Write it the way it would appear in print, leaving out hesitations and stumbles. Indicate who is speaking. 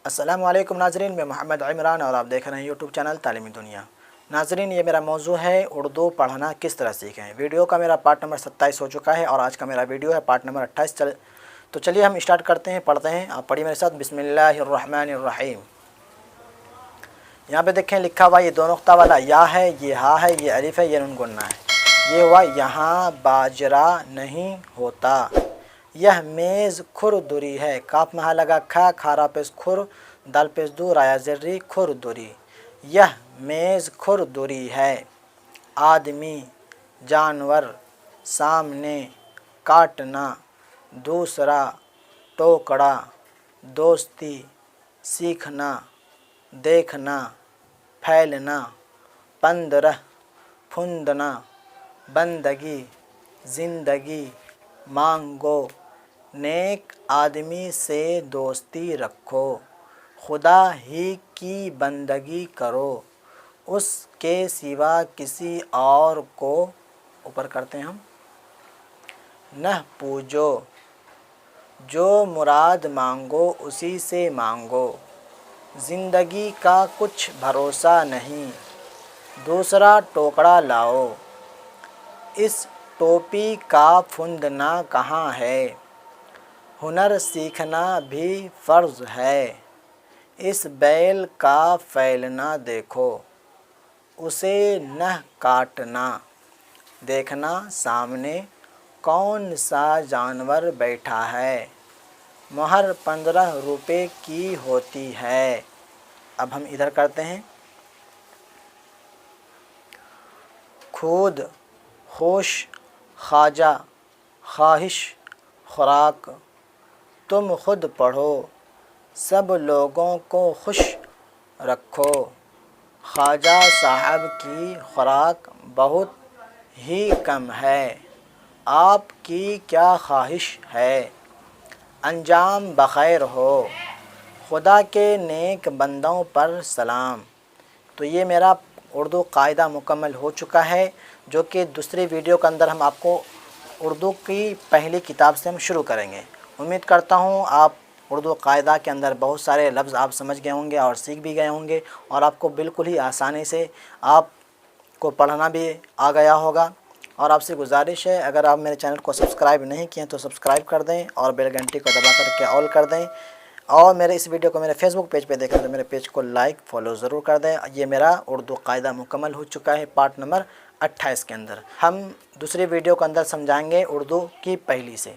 Speaker 1: अस्सलामु अलैकुम नाज़रीन, मैं मोहम्मद इमरान और आप देख रहे हैं यूट्यूब चैनल तालीमी दुनिया। नाज़रीन, ये मेरा मौजू है उर्दू पढ़ना किस तरह सीखें। वीडियो का मेरा पार्ट नंबर 27 हो चुका है और आज का मेरा वीडियो है पार्ट नंबर 28। तो चलिए हम स्टार्ट करते हैं, पढ़ते हैं। आप पढ़िए मेरे साथ। बिस्मिल्लाहिर्रहमानिर्रहीम। यहाँ पे देखें लिखा हुआ ये दो नुक्ता वाला या है, ये हा है, ये अलिफ है, ये नून गुन्ना है। ये हुआ यहाँ बाजरा नहीं होता। यह मेज़ खुरदुरी है। काफ महा लगा खा, खारा पेश खुर, दाल पेश दू, राया जर्री खुरदुरी। यह मेज़ खुरदुरी है। आदमी, जानवर, सामने, काटना, दूसरा, टोकरा, दोस्ती, सीखना, देखना, फैलना, 15, फुंदना, बंदगी, ज़िंदगी, मांगो, नेक आदमी से दोस्ती रखो, खुदा ही की बंदगी करो, उसके सिवा किसी और को ऊपर करते हैं हम न पूजो, जो मुराद मांगो उसी से मांगो, ज़िंदगी का कुछ भरोसा नहीं, दूसरा टोकरा लाओ, इस टोपी का फुंदना कहाँ है, हुनर सीखना भी फ़र्ज़ है, इस बैल का फैलना देखो, उसे न काटना, देखना सामने कौन सा जानवर बैठा है, मोहर 15 रुपए की होती है। अब हम इधर करते हैं। खुद, खुश, ख्वाजा, ख्वाहिश, खुराक, तुम खुद पढ़ो, सब लोगों को खुश रखो, ख्वाजा साहब की खुराक बहुत ही कम है, आपकी क्या ख्वाहिश है, अंजाम बखैर हो, खुदा के नेक बंदों पर सलाम। तो ये मेरा उर्दू कायदा मुकम्मल हो चुका है, जो कि दूसरी वीडियो के अंदर हम आपको उर्दू की पहली किताब से हम शुरू करेंगे। उम्मीद करता हूँ आप उर्दू कायदा के अंदर बहुत सारे लफ्ज़ आप समझ गए होंगे और सीख भी गए होंगे और आपको बिल्कुल ही आसानी से आपको पढ़ना भी आ गया होगा। और आपसे गुजारिश है, अगर आप मेरे चैनल को सब्सक्राइब नहीं किए तो सब्सक्राइब कर दें और बेल घंटी को दबा करके ऑल कर दें। और मेरे इस वीडियो को मेरे फेसबुक पेज पे देखें तो मेरे पेज को लाइक फॉलो ज़रूर कर दें। ये मेरा उर्दू कायदा मुकम्मल हो चुका है पार्ट नंबर 28 के अंदर। हम दूसरी वीडियो के अंदर समझाएंगे उर्दू की पहली से।